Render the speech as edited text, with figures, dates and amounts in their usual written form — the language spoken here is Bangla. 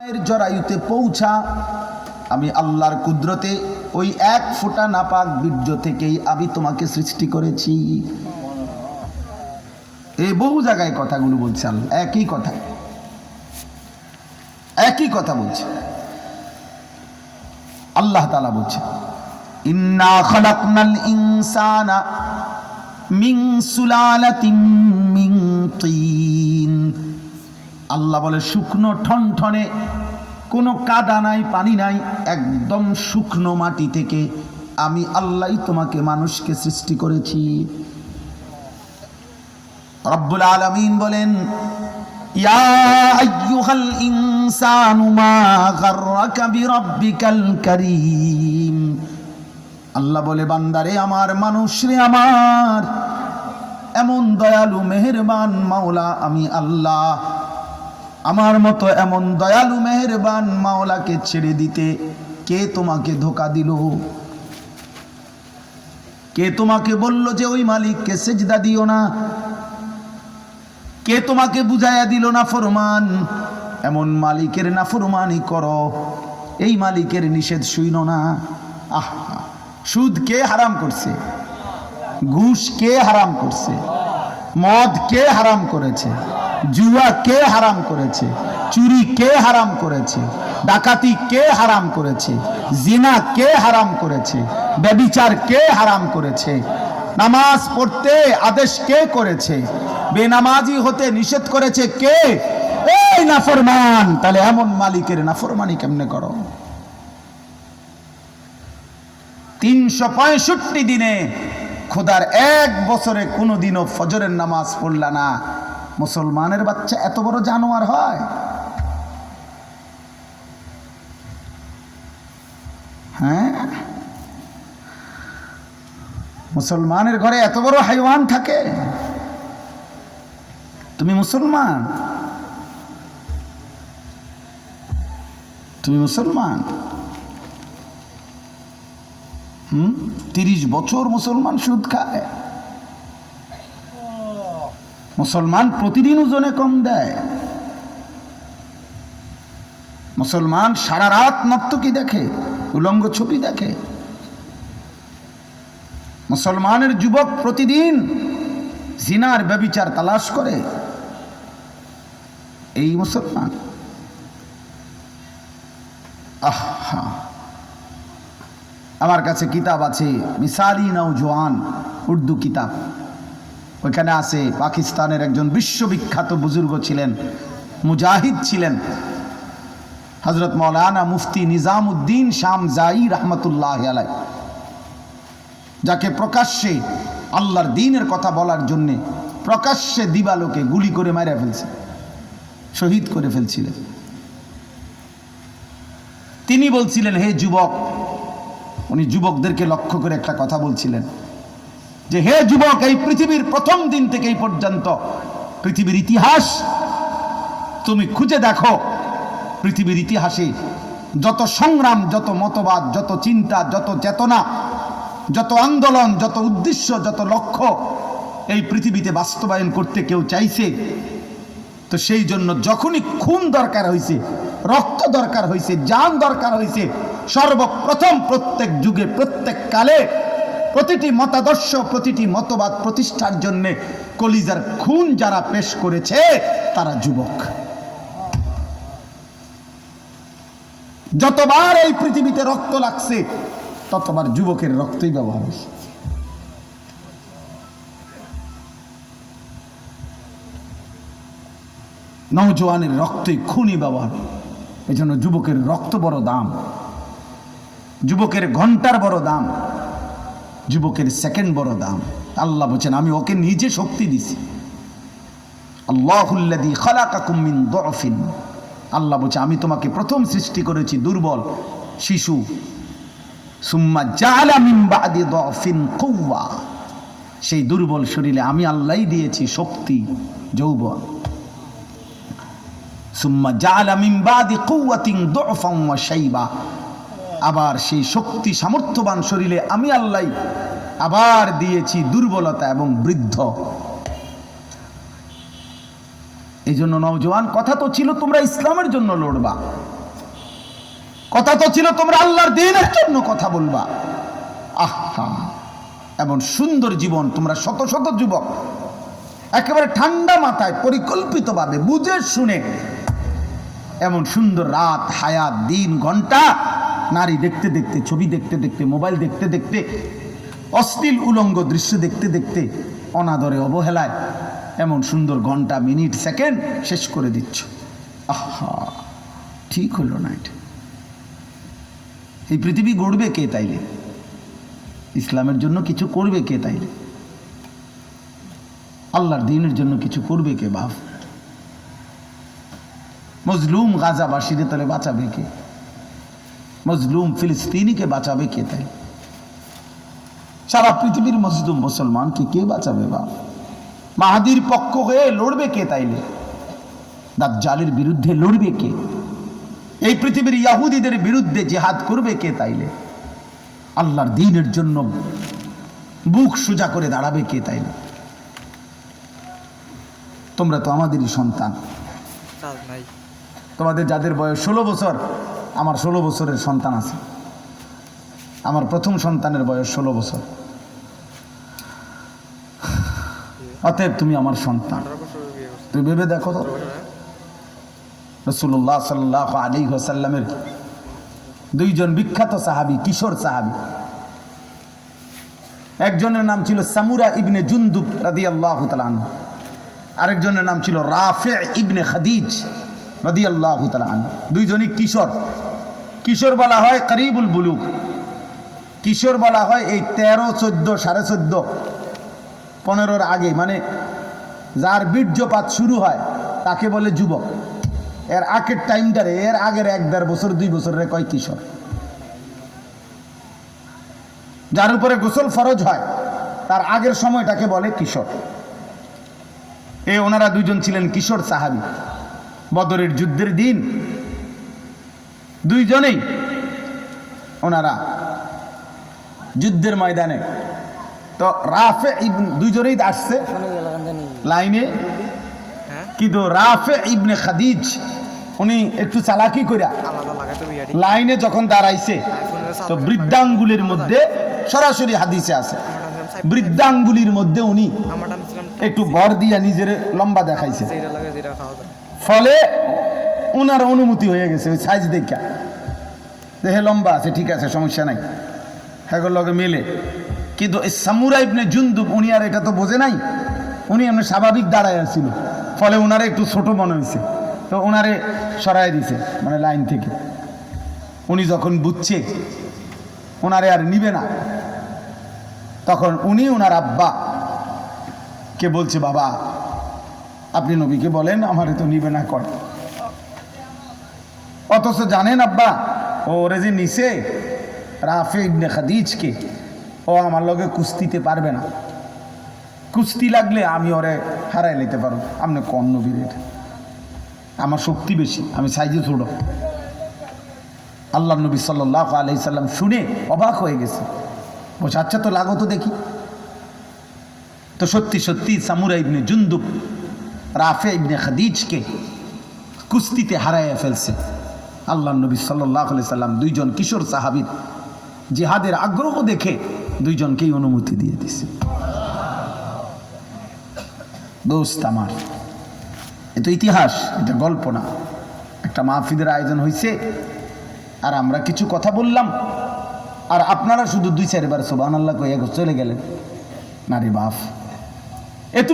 এর জরায়ুতে পৌঁছা, আমি আল্লাহর কুদরতে ওই এক ফোঁটা নাপাক বীর্য থেকেই আমি তোমাকে সৃষ্টি করেছি। এই বহু জায়গায় কথাগুলো বলছে আল্লাহ, একই কথা বলছে আল্লাহ তাআলা বলছে, ইন্না খালাকনাল ইনসানা মিন সুলালাতিন মিন তিন। আল্লাহ বলে শুকনো ঠনঠনে, কোনো কাদা নাই, পানি নাই, একদম শুকনো মাটি থেকে আমি আল্লাহ তোমাকে মানুষকে সৃষ্টি করেছি। রব্বুল আলামিন বলেন, ইয়া আইয়ুহাল ইনসানু মা গাররাকা বিরাব্বিকাল কারীম। আল্লাহ বলে, বান্দারে আমার, মানুষরে আমার, এমন দয়ালু মেহেরবান মাওলা আমি আল্লাহ। আমার মতো এমন দয়ালু মেহেরবান মাওলাকে ছেড়ে দিতে কে তোমাকে ধোঁকা দিল? কে তোমাকে বলল যে ওই মালিককে সেজদা দিও না? কে তোমাকে বুঝাইয়া দিল না ফরমান? এমন মালিকের নাফরমানি করো, এই মালিকের নিষেধ শুইনো না। সুদ কে হারাম করছে? ঘুষ কে হারাম করছে? মদ কে হারাম করেছে? জুয়া কে হারাম করেছে? চুরি কে হারাম করেছে? ডাকাতি কে হারাম করেছে? জিনা কে হারাম করেছে? ব্যভিচার কে হারাম করেছে? নামাজ পড়তে আদেশ কে করেছে? বেনামাজি হতে নিষেধ করেছে কে? এই নাফরমান। তাহলে এমন মালিকের নাফরমানি কেমনে করো? 365 দিনে খোদার এক বছরে কোনোদিনও ফজরের নামাজ পড়লা না, মুসলমানের বাচ্চা এত বড় জানোয়ার হয়? হ্যাঁ, মুসলমানের ঘরে এত বড় হাইওয়ান থাকে? তুমি মুসলমান, তুমি মুসলমান। 30 বছর মুসলমান সুদ খায়। মুসলমান প্রতিদিন ওজনে কম দেয়। মুসলমান সারা রাত নর্তকী দেখে, উলঙ্গ ছবি দেখে। মুসলমানের যুবক প্রতিদিন জিনার ব্যভিচার তালাশ করে। এই মুসলমান। আহা, আমার কাছে কিতাব আছে, মিসালি নওজোয়ান, উর্দু কিতাব। ওইখানে আছে পাকিস্তানের একজন বিশ্ববিখ্যাত বুজুর্গ ছিলেন, মুজাহিদ ছিলেন, হযরত মাওলানা মুফতি নিজামউদ্দিন শামজাই রহমতুল্লাহ আলাইহি, যাকে প্রকাশ্যে আল্লাহর দ্বীনের কথা বলার জন্যে প্রকাশ্যে দিবালোকে গুলি করে মেরে ফেলছে, শহীদ করে ফেলছিলেন। তিনি বলছিলেন, হে যুবক, উনি যুবকদেরকে লক্ষ্য করে একটা কথা বলছিলেন যে, হে যুবক, এই পৃথিবীর প্রথম দিন থেকে এই পর্যন্ত পৃথিবীর ইতিহাস তুমি খুঁজে দেখো। পৃথিবীর ইতিহাসে যত সংগ্রাম, যত মতবাদ, যত চিন্তা, যত চেতনা, যত আন্দোলন, যত উদ্দেশ্য, যত লক্ষ্য এই পৃথিবীতে বাস্তবায়ন করতে কেউ চাইছে, তো সেই জন্য যখনই খুন দরকার হয়েছে, রক্ত দরকার হয়েছে, জান দরকার হয়েছে, সর্বপ্রথম প্রত্যেক যুগে, প্রত্যেক কালে প্রতিটি মতাদর্শ, প্রতিটি মতবাদ প্রতিষ্ঠার জন্য কলিজার খুন যারা পেশ করেছে তারা যুবক। যতবার এই পৃথিবীতে রক্ত লাগছে ততবার যুবকের রক্তই ব্যবহার হয়েছে। নওজোয়ানের রক্তই খুনই ব্যবহার। এই জন্য যুবকের রক্ত বড় দাম, যুবকের ঘন্টার বড় দাম, যুবকের সেকেন্ড বড় দাম। আল্লাহ বলেন, আমি ওকে নিজে শক্তি দিছি। আল্লাহুল্লাযী খালাকাকুম মিন দুআফিন। আল্লাহ বলেন, আমি তোমাকে প্রথম সৃষ্টি করেছি দুর্বল শিশু। সুম্মা জাআলা মিন বাদি দুআফিন কুওয়া। সেই দুর্বল শরীরে আমি আল্লাহই দিয়েছি শক্তি, যৌবন। সুম্মা জাআলা মিন বাদি কুওয়াতিন দুআফান ওয়া শাইবা। আবার সেই শক্তি সামর্থ্যবান শরীরে আমি আল্লাহ আবার দিয়েছি দুর্বলতা এবং বৃদ্ধ। এই জন্য নওজোয়ান কথা তো ছিল তোমরা ইসলামের জন্য লড়বা, কথা তো ছিল তোমরা আল্লাহর দ্বীনের জন্য কথা বলবা। আহা, এমন সুন্দর জীবন। তোমরা শত শত যুবক একেবারে ঠান্ডা মাথায় পরিকল্পিতভাবে বুঝে শুনে এমন সুন্দর রাত, হায়াত, দিন, ঘন্টা, নারী দেখতে দেখতে, ছবি দেখতে দেখতে, মোবাইল দেখতে দেখতে, অশ্লীল উলঙ্গ দৃশ্য দেখতে দেখতে, অনাদরে অবহেলায় এমন সুন্দর ঘন্টা, মিনিট, সেকেন্ড শেষ করে দিচ্ছ। আহা, ঠিক হলো না এটা। এই পৃথিবী গড়বে কে তাইলে? ইসলামের জন্য কিছু করবে কে তাইলে? আল্লাহর দ্বীনের জন্য কিছু করবে কে? ভাব। মজলুম গাজাবাসীরে তাহলে বাঁচাবে কে? মজলুম ফিলিস্তিনিকে বাঁচাবে কে? তাই সারা পৃথিবীর মজলুম মুসলমানকে কে বাঁচাবে? বাপ, মাহাদির পক্ষ হয়ে লড়বে কে তাইলে? দাজ্জালের বিরুদ্ধে লড়বে কে? এই পৃথিবীর ইহুদিদের বিরুদ্ধে জিহাদ করবে কে তাইলে? আল্লাহর দ্বীনের জন্য বুক সোজা করে দাঁড়াবে কে তাইলে? তোমরা তো আমাদেরই সন্তান। তোমাদের যাদের বয়স 16 বছর, আমার 16 বছরের সন্তান আছে। আমার প্রথম সন্তানের বয়স 16 বছর। অতএব তুমি আমার সন্তান। তুমি ভেবে দেখো তো, রাসূলুল্লাহ সাল্লাল্লাহু আলাইহি ওয়াসাল্লামের দুইজন বিখ্যাত সাহাবী, কিশোর সাহাবী, একজনের নাম ছিল সামুরা ইবনে জুনদুব রাদিয়াল্লাহু তাআলা আনহু, আরেকজনের নাম ছিল রাফি ইবনে খাদিজ রাদিয়াল্লাহু তাআলা আনহু। দুইজনই কিশোর। কিশোর বলা হয় করিবুল বুলুগ। কিশোর বলা হয় এই 13, 14, 14.5, 15-র আগে, মানে যার বীর্যপাত শুরু হয় তাকে বলে যুবক। এর আগের টাইমটারে, এর আগের 1-1.5 বছর 2 বছরের কয় কিশোর। যার উপরে গোসল ফরজ হয় তার আগের সময়টাকে বলে কিশোর। ওনারা দুইজন ছিলেন কিশোর সাহাবী। বদরের যুদ্ধের দিন দুইজনেই ওনারা যুদ্ধের ময়দানে, তো রাফে ইবনে, দুইজনেই আসছে লাইনে, কিন্তু রাফে ইবনে খাদিজ উনি একটু চালাকি কইরা লাইনে যখন দাঁড়াইছে, তো বৃদ্ধাঙ্গুলির মধ্যে, সরাসরি হাদিসে আছে, বৃদ্ধাঙ্গুলির মধ্যে উনি একটু ভর দিয়া নিজের লম্বা দেখাইছে। ফলে উনার অনুমতি হয়ে গেছে ওই সাইজ দেখা, দেখে লম্বা আছে, ঠিক আছে, সমস্যা নাই, হ্যাঁ লগে মেলে। কিন্তু এই সামুরা ইবনে জুনদুব উনি আর এটা তো বোঝে নাই, উনি এমনি স্বাভাবিক দাঁড়ায় আসছিল। ফলে ওনারে একটু ছোট মনে হয়েছে, তো ওনারে সরাই দিছে মানে লাইন থেকে। উনি যখন বুঝছে ওনারে আর নিবে না, তখন উনি ওনার আব্বা কে বলছে, বাবা আপনি নবীকে বলেন আমারে তো নিবে না করে। অথচ জানেন আব্বা, ওরে যে নিছে রাফি ইবনে খাদিজকে, ও আমার লগে কুস্তিতে পারবে না। কুস্তি লাগলে আমি ওরে হারাই নিতে পারো। আপনি কোন নবীর? আমার শক্তি বেশি, আমি সাইজে ছোট। আল্লাহ নবী সাল্লাল্লাহু আলাইহি সাল্লাম শুনে অবাক হয়ে গেছে, বলছে আচ্ছা তো লাগো তো দেখি। তো সত্যি সত্যি সামুরা ইবনে জুনদুব রাফি ইবনে খাদিজকে কুস্তিতে হারাইয়া ফেলছে। আল্লাহ নবী সাল্লাল্লাহু আলাইহি সাল্লাম দুইজন কিশোর সাহাবীর জিহাদের আগ্রহ দেখে দুইজনকেই অনুমতি দিয়ে দিছে। দোস্ত আমার, এ তো ইতিহাস, এটা গল্প না। একটা মাহফিলের আয়োজন হয়েছে আর আমরা কিছু কথা বললাম, আর আপনারা শুধু 2-4 বার সুবহানাল্লাহ কইয়া চলে গেলেন। না রে বাপ,